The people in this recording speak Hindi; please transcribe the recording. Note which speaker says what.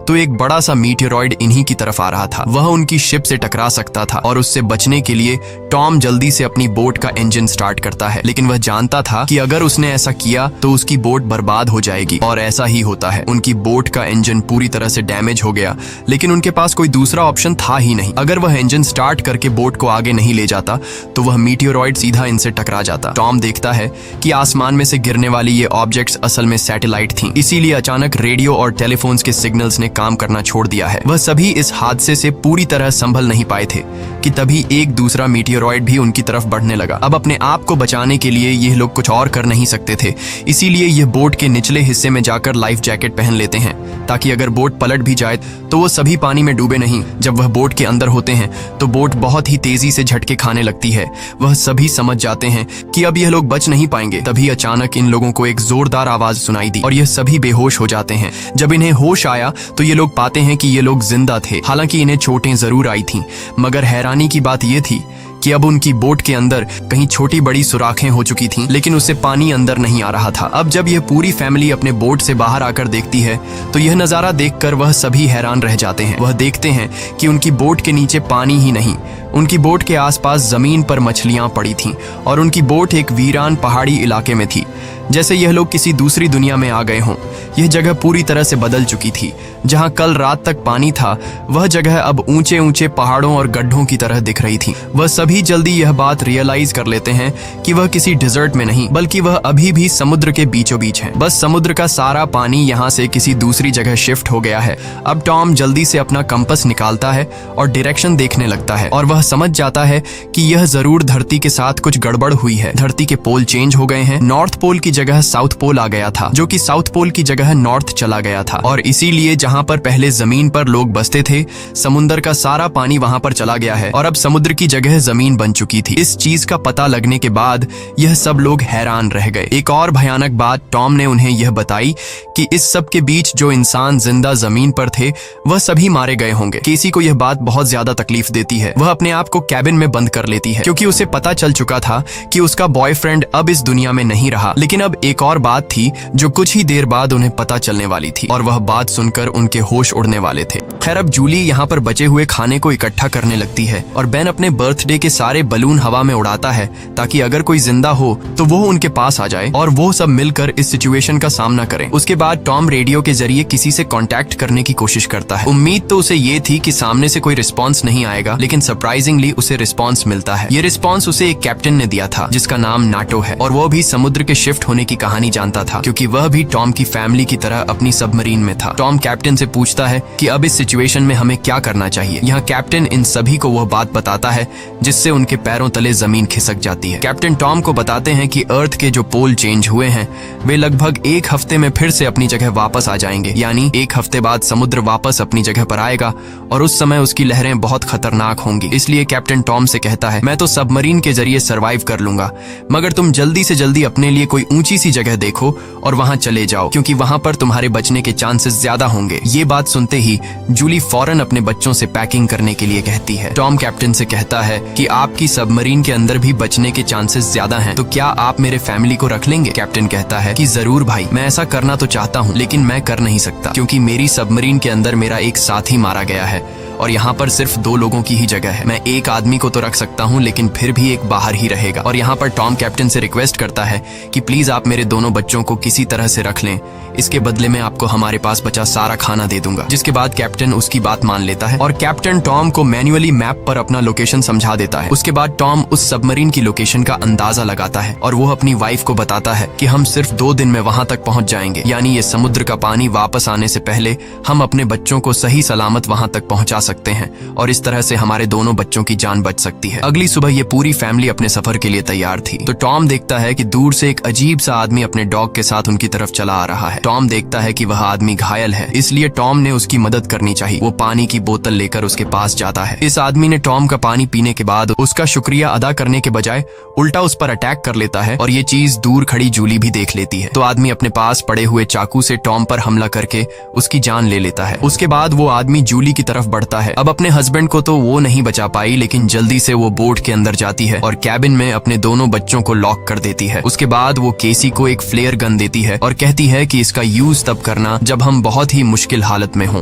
Speaker 1: तो एक बड़ा सा मीटियोरॉइड इन्हीं की तरफ आ रहा था। वह उनकी शिप से टकरा सकता था और उससे बचने के लिए टॉम जल्दी से अपनी बोट का इंजन स्टार्ट करता है, लेकिन वह जानता था कि अगर उसने ऐसा किया तो उसकी बोट बर्बाद हो जाएगी, और ऐसा ही होता है। उनकी बोट का इंजन पूरी तरह से डैमेज हो गया, लेकिन उनके पास कोई दूसरा ऑप्शन था ही नहीं। अगर वह इंजन स्टार्ट करके बोट को आगे नहीं ले जाता तो वह मीटियोरॉइड सीधा इनसे टकरा जाता। टॉम देखता है कि आसमान में से गिरने वाली ये ऑब्जेक्ट्स असल में सैटेलाइट थीं, इसीलिए अचानक रेडियो और टेलीफोन्स के सिग्नल्स ने काम करना छोड़ दिया है। वह सभी इस हादसे से पूरी तरह संभल नहीं पाए थे कि तभी एक दूसरा मीटियोरॉइड भी उनकी तरफ बढ़ने लगा। अब अपने आप को बचाने के लिए ये लोग कुछ और कर नहीं सकते थे, इसीलिए ये बोट के निचले हिस्से में जाकर लाइफ जैकेट पहन लेते हैं ताकि अगर बोट पलट भी जाए तो वो सभी पानी में डूबे नहीं। जब वह बोट के अंदर होते हैं तो बोट बहुत ही तेजी से झटके खाने लगती है। वह सभी समझ जाते हैं कि अब यह लोग बच नहीं पाएंगे। तभी अचानक इन लोगों को एक जोरदार आवाज सुनाई दी और यह सभी बेहोश हो जाते हैं। जब इन्हें होश आया तो ये लोग पाते हैं कि ये लोग जिंदा थे। हालांकि इन्हें चोटें जरूर आई थीं, मगर हैरानी की बात यह थी कि अब उनकी बोट के अंदर कहीं छोटी बड़ी सुराखें हो चुकी थीं, लेकिन उससे पानी अंदर नहीं आ रहा था। अब जब यह पूरी फैमिली अपने बोट से बाहर आकर देखती है तो यह नजारा देखकर वह सभी हैरान रह जाते हैं। वह देखते हैं कि उनकी बोट के नीचे पानी ही नहीं, उनकी बोट के आसपास जमीन पर मछलियां पड़ी थीं और उनकी बोट एक वीरान पहाड़ी इलाके में थी, जैसे यह लोग किसी दूसरी दुनिया में आ गए हों। यह जगह पूरी तरह से बदल चुकी थी। जहां कल रात तक पानी था, वह जगह अब ऊंचे ऊंचे पहाड़ों और गड्ढों की तरह दिख रही थी। वह सभी जल्दी यह बात रियलाइज कर लेते हैं कि वह किसी डिजर्ट में नहीं, बल्कि वह अभी भी समुद्र के बीचों बीच है। बस समुद्र का सारा पानी यहाँ से किसी दूसरी जगह शिफ्ट हो गया है। अब टॉम जल्दी से अपना कंपास निकालता है और डायरेक्शन देखने लगता है, और वह समझ जाता है कि यह जरूर धरती के साथ कुछ गड़बड़ हुई है। धरती के पोल चेंज हो गए हैं। नॉर्थ पोल की जगह साउथ पोल आ गया था, जो कि साउथ पोल की जगह नॉर्थ चला गया था, और इसीलिए जहां पर पहले जमीन पर लोग बसते थे, समुद्र का सारा पानी वहां पर चला गया है और अब समुद्र की जगह जमीन बन चुकी थी। इस चीज का पता लगने के बाद यह सब लोग हैरान रह गए। एक और भयानक बात टॉम ने उन्हें यह बताई कि इस सब के बीच जो इंसान जिंदा जमीन पर थे वह सभी मारे गए होंगे। केसी को यह बात बहुत ज्यादा तकलीफ देती है। वह अपने आप को कैबिन में बंद कर लेती है, क्योंकि उसे पता चल चुका था कि उसका बॉयफ्रेंड अब इस दुनिया में नहीं रहा। लेकिन अब एक और बात थी जो कुछ ही देर बाद उन्हें पता चलने वाली थी, और वह बात सुनकर उनके होश उड़ने वाले थे। खैर, अब जूली यहाँ पर बचे हुए खाने को इकट्ठा करने लगती है और बेन अपने बर्थडे के सारे बलून हवा में उड़ाता है ताकि अगर कोई जिंदा हो तो वो उनके पास आ जाए और वो सब मिलकर इस सिचुएशन का सामना करें। उसके बाद टॉम रेडियो के जरिए किसी से कांटेक्ट करने की कोशिश करता है। उम्मीद तो उसे ये थी कि सामने से कोई रिस्पॉन्स नहीं आएगा, लेकिन सरप्राइजिंगली उसे रिस्पॉन्स मिलता है। ये रिस्पॉन्स उसे एक कैप्टन ने दिया था जिसका नाम नाटो है, और वो भी समुद्र के शिफ्ट होने की कहानी जानता था, क्योंकि वह भी टॉम की फैमिली की तरह अपनी सबमरीन में था। टॉम कैप्टन से पूछता है कि अब इस सिचुएशन में हमें क्या करना चाहिए। यहाँ कैप्टन इन सभी को वह बात बताता है जिससे उनके पैरों तले जमीन खिसक जाती है। कैप्टन टॉम को बताते हैं कि अर्थ के जो पोल चेंज हुए हैं वे लगभग एक हफ्ते में फिर से अपनी जगह वापस आ जाएंगे, यानी एक हफ्ते बाद समुद्र वापस अपनी जगह पर आएगा और उस समय उसकी लहरें बहुत खतरनाक होंगी। इसलिए कैप्टन टॉम से कहता है, मैं तो सबमरीन के जरिए सर्वाइव कर लूंगा, मगर तुम जल्दी से जल्दी अपने लिए कोई ऊंची सी जगह देखो और वहां चले जाओ, क्योंकि वहां पर तुम्हारे बचने के चांसेस ज्यादा होंगे। ये बात सुनते ही जूली फौरन अपने बच्चों से पैकिंग करने के लिए कहती है। टॉम कैप्टन से कहता है कि आपकी सबमरीन के अंदर भी बचने के चांसेस ज्यादा हैं, तो क्या आप मेरे फैमिली को रख लेंगे? कैप्टन कहता है कि जरूर भाई, मैं ऐसा करना तो चाहता हूँ, लेकिन मैं कर नहीं सकता, क्योंकि मेरी सबमरीन के अंदर मेरा एक साथी मारा गया है और यहाँ पर सिर्फ 2 लोगों की ही जगह है। मैं एक आदमी को तो रख सकता हूँ, लेकिन फिर भी एक बाहर ही रहेगा। और यहाँ पर टॉम कैप्टन से रिक्वेस्ट करता है कि प्लीज आप मेरे दोनों बच्चों को किसी तरह से रख लें, इसके बदले में आपको हमारे पास बचा सारा खाना दे दूंगा। जिसके बाद कैप्टन उसकी बात मान लेता है और कैप्टन टॉम को मैन्युअली मैप पर अपना लोकेशन समझा देता है। उसके बाद टॉम उस सबमरीन की लोकेशन का अंदाजा लगाता है और वो अपनी वाइफ को बताता है कि हम सिर्फ 2 दिन में वहां तक पहुंच जाएंगे, यानी ये समुद्र का पानी वापस आने से पहले हम अपने बच्चों को सही सलामत वहां तक पहुंचा सकते हैं और इस तरह से हमारे दोनों बच्चों की जान बच सकती है। अगली सुबह ये पूरी फैमिली अपने सफर के लिए तैयार थी, तो टॉम देखता है कि दूर से एक अजीब सा आदमी अपने डॉग के साथ उनकी तरफ चला आ रहा है। टॉम देखता है कि वह आदमी घायल है, इसलिए टॉम ने उसकी मदद करनी चाहिए। वो पानी की बोतल लेकर उसके पास जाता है। इस आदमी ने टॉम का पानी पीने के बाद उसका शुक्रिया अदा करने के बजाय उल्टा उस पर अटैक कर लेता है और ये चीज दूर खड़ी जूली भी देख लेती है। तो आदमी अपने पास पड़े हुए चाकू से टॉम पर हमला करके उसकी जान ले लेता है। उसके बाद वो आदमी जूली की तरफ बढ़ता है। अब अपने हस्बैंड को तो वो नहीं बचा पाई, लेकिन जल्दी से वो बोट के अंदर जाती है और कैबिन में अपने दोनों बच्चों को लॉक कर देती है। उसके बाद वो केसी को एक फ्लेयर गन देती है और कहती है कि इसका यूज तब करना जब हम बहुत ही मुश्किल हालत में हों।